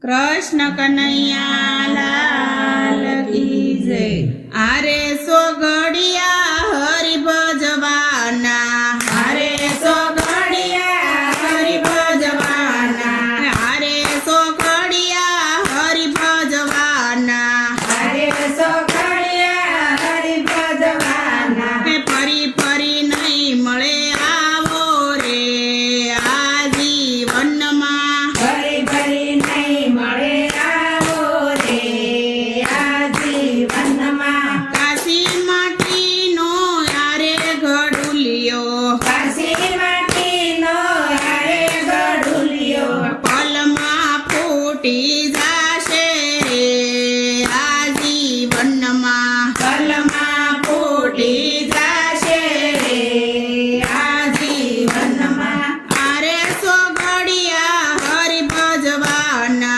कृष्ण कन्हैया लाल की जय। अरे सो घड़िया हरि भजवाना, अरे सो घड़िया हरि भजवाना, अरे सो घड़िया हरि भजवाना, अरे सो घड़िया हरि भजवाना। फरी फरी नहीं मळे आवो रे आ जीवन में, फरी फरी नहीं मळे आवो रे आ जीवन में। काशी माटी नो यारे घडुलियो, काशी माटीनो यारे घडुलियो, पलमा फूटी जाशे रे आ जीवन में, पलमा फूटी जाशे रे आ जीवन में। अरे सो घड़िया हरि भजवाना,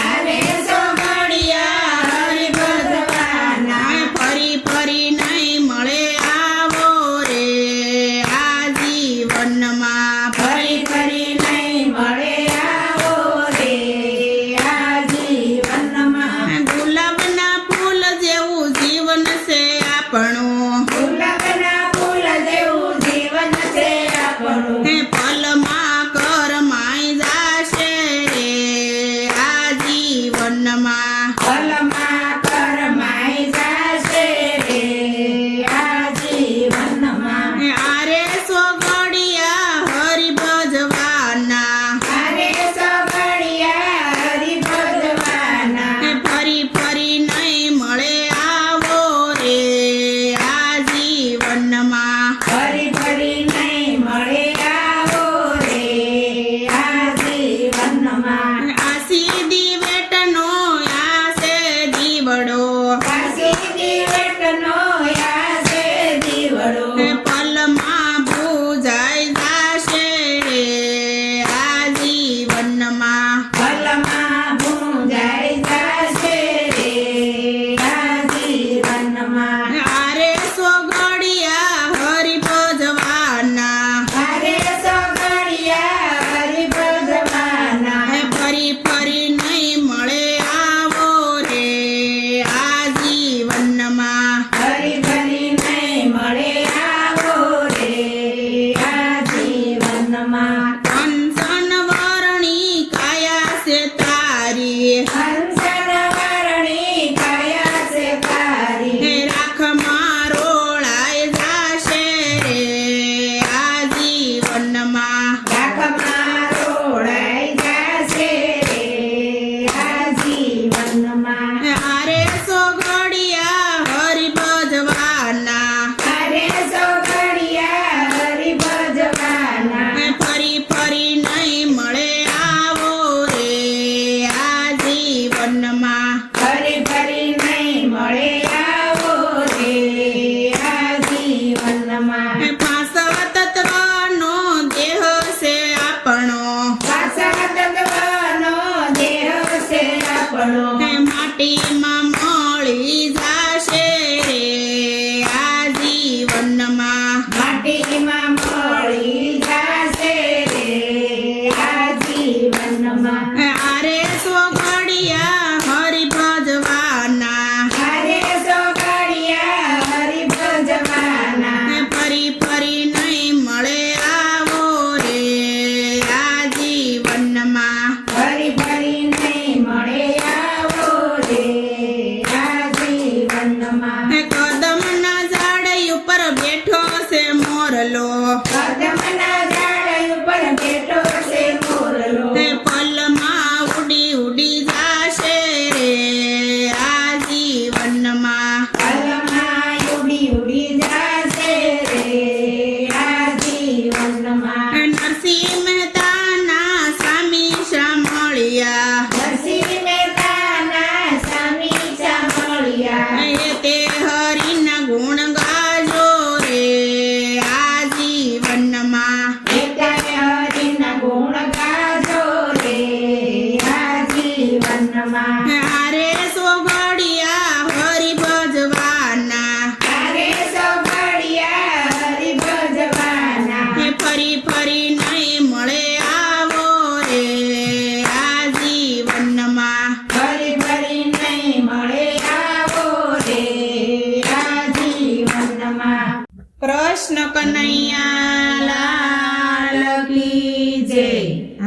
अरे सो घड़िया हरि भजवाना। फरी फरी नहीं मळे आवो रे आ जीवन में, फरी फरी नहीं मळे आवो रे आ जीवन में। गुलाबना फूल जेवू जीवन से આપણું, ગુલાબના ફૂલ જેવું જીવન છે આપણું। પલમાં કરમાઈ જાશે રે આ જીવનમાં, પલમાં કરમાઈ જાશે રે આ જીવનમાં। અરે સો ઘડિયા હરિ ભજવાના, અરે સો ઘડિયા હરિ ભજવાના। ફરી ફરી નહીં મળે આવો રે આ જીવનમાં, ફરી ફરી નહીં મળે આવો રે આ જીવનમાં। આસી દિવેટનો આસે દીવડો, કાશી દિવેટનો યાસે દીવડો, પલમાં ભૂજાઈ જાશે રે આ જીવનમાં, પલમાં ભૂંજાઈ જાશે રે આ જીવનમાં। અરે સો ઘડિયા હરિ ભજવાના, અરે સો ઘડિયા હરિ ભજવાના। ફરી ફરી નહીં મળે આવો રે આ જીવનમાં, ફરી ફરી નહીં મળે આવો રે આ જીવનમાં। કંચન વરણી કાયા છે તારી, હંસન વરણી કાયા છે તારી, રાખ મારોળાઈ જાશે રે આ જીવનમાં, રાખમાં રોડાઈ જાશે રે આ જીવનમાં। અરે સો ઘડિયા હરિ ભજવાના, અરે સો ઘડિયા હરિ ભજવાના। ફરી ફરી નહીં મળે આવો રે આ જીવનમાં, ફરી ફરી નહીં મળે આવો રે આ જીવનમાં। ફાસવ તત્વનો દેહ છે આપણો, પાસા તત્વનો દેહ છે આપણો, માટીમાં મળી જાશે રે આ જીવનમાં, માટીમાં મળી જાશે રે આ જીવનમાં। અરે સો ઘડિયા હરિ ભજવાના, અરે સો ઘડિયા હરિ ભજવાના। ફરી ફરી નહીં મળે આવો રે આ જીવનમાં, ફરી ફરી નહીં મળે આવો રે આ જીવનમાં। કદમના ઝાડ ઉપર બેઠો છે મોરલો, કદમના ઝાડ ઉપર બેઠો છે મોરલો, પલમાં ઉડી ઉડી જાશે રે આ જીવનમાં, પલમાં ઉડી ઉડી જાશે રે આ જીવનમાં। નરસિંહ મહેતાના સ્વામી સાંભળ્યા, નરસિંહ મહેતાના સ્વામી સાંભળ્યા, એ તે હરિના ગુણ ગાજો રે આ જીવનમાં, એકાએ હરિના ગુણ ગાજો રે આ જીવનમાં। અરે સો ઘડિયા હરિ ભજવાના, અરે સો ઘડિયા હરિ ભજવાના। ફરી ફરી નહીં મળે આવો રે આ જીવનમાં, કનૈયા લાલ કી જય.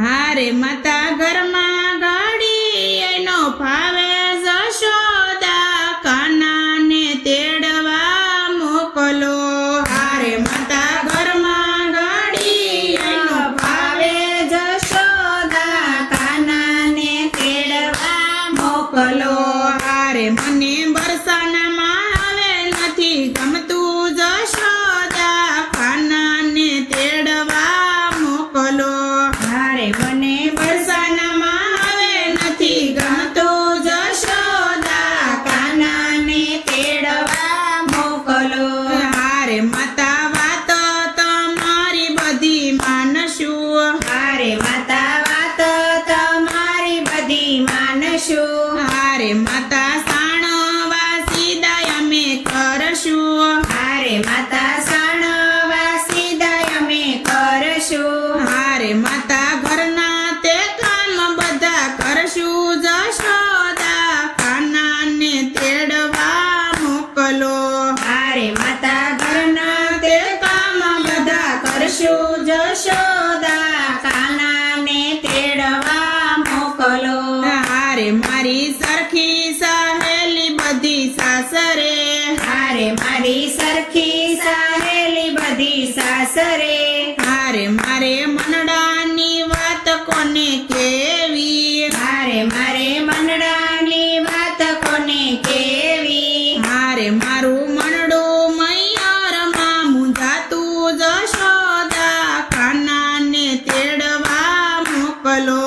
હારે માતા ઘરમાં ગાડી એનો ફાવે જશોદા કાનાને તેડવા મોકલો. હારે માતા ઘરમાં ગાડી એનો ફાવે જશોદા કાનાને તેડવા મોકલો. હારે મને બરસાનામાં આવે નથી ગમતું જશોદા કાનાને તેડવા મોકલો. હારે મને બરસાનામાં આવે નથી ગમતું જશોદા કાનાને તેડવા મોકલો. હારે માતા વાત તમારી બધી માનશું. હારે માતા વાત તમારી બધી માનશું. હારે માતા સાણવા સીદાય અમે કરશું. હારે માતા સાણવા સીદાય અમે કરશું. હારે માતા ઘરના તે કામ બધા કરશું જશોદા કાનાને તેડવા મોકલો. હારે માતા ઘરના તે કામ બધા કરશું જશોદા કાનાને તેડવા મોકલો. હારે મારી સરખી સહેલી બધી સાસરે. હારે મારી સરખી સહેલી બધી સાસરે. હારે મારે મનડાની વાત કોને કેવી. હારે મારે મનડાની વાત કોને કેવી. હારે મારું મનડું મૈયરમાં મુંજાતું જશોદા કાનાને તેડવા મોકલો.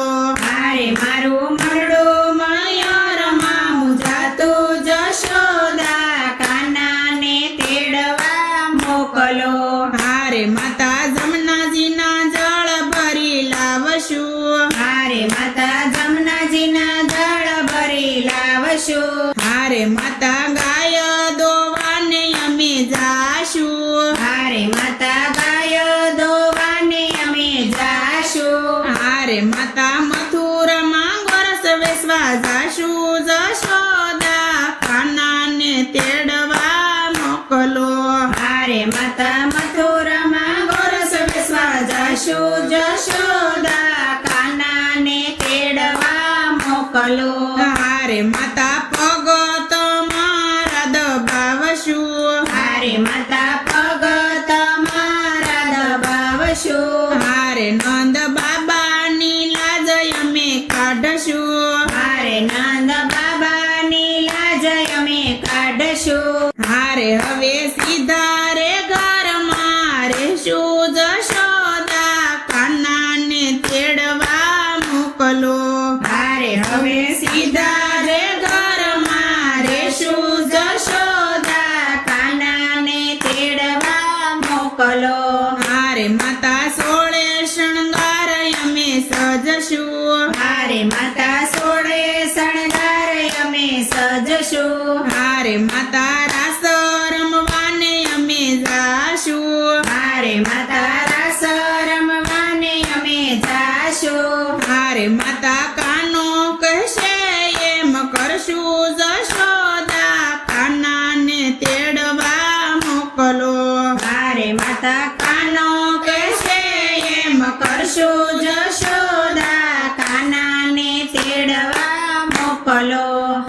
હારે મારું મનડું મૈયરમાં મુંજાતું જશોદા કાનાને તેડવા મોકલો. હારે માતા જમનાજીના જળ ભરી લાવશું. હારે માતા જમનાજીના જળ ભરી લાવશું. હારે માતા ગાય દોવાને અમે જાશું. હારે માતા ગાય દોવાને અમે જાશું. હારે માતા મથુરામાં ગોરસ વેસવા જાશું જશોદા કાનાને તેડવા મોકલો. હારે માતા મથુરામાં ગોરસ વેસવા જાશું જશોદા કાનાને તેડવા મોકલો. હારે માતા પગ તમારા દબાવશું. હારે માતા પગ તમારા દબાવશું. હારે નંદ બાબાની લાજ અમે કાઢશું. હારે નંદ બાબાની લાજ અમે કાઢશું. હારે હવે સીધા રે ઘરમાં રહેશું જશોદા કાનાને તેડવા મોકલો. હારે હવે સીધા રે ઘરમાં રહેશું જશોદા કાનાને તેડવા મોકલો. હારે માતા સોળે શણગાર અમે સજશું. હારે માતા સોળે શણગાર અમે સજશું. હારે માતા રાસ રમવાને અમે જાશું. હારે માતા રાસ રમવાને અમે જાશું. હારે માતા કાનો કહેશે એમ કરશું જશોદા કાનાને તેડવા મોકલો. હારે માતા કાનો કહેશે એમ કરશું જશોદા કાનાને તેડવા મોકલો.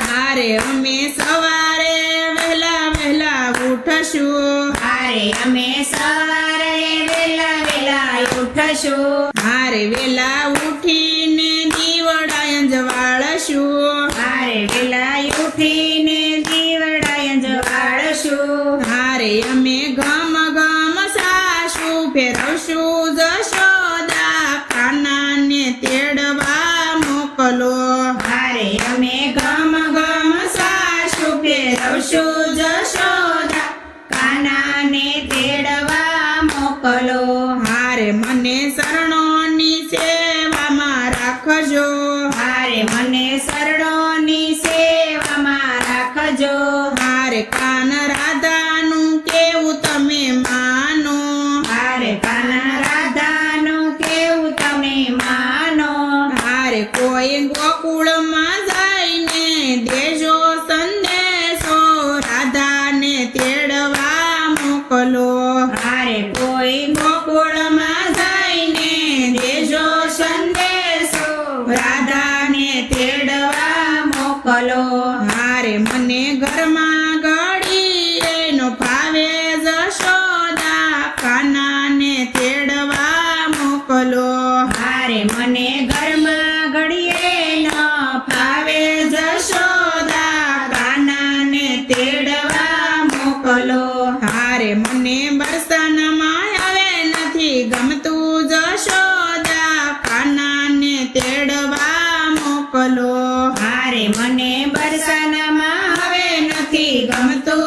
હારે અમે સવારે વહેલા વહેલા ઉઠશું. હારે અમે સવારે વહેલા વહેલા ઉઠશું. હારે વહેલા ઉઠીને દીવડા અંજવાળશું. હારે વહેલા ઉઠીને દીવડા અંજવાળશું. હારે અમે ગમ ગમ સાસુ ફેરવશું જશોદા કાનાને તેડવા મોકલો. હારે અમે ગમ ગમ સાસુ ફેરવશું જશોદા કાનાને તેડવા મોકલો. હારે મને શરણોની સેવામાં રાખજો. હારે મને શરણોની સેવામાં રાખજો. હારે કાન રાધાનું કેવું તમે માનો. હારે કાન રાધાનું કેવું તમે માનો. હારે કોઈ ગોકુળમાં જઈને દેજો સંદેશો રાધાને તેડવા મોકલો. હારે કોઈ મારે મને બરસાનામાં હવે નથી ગમતું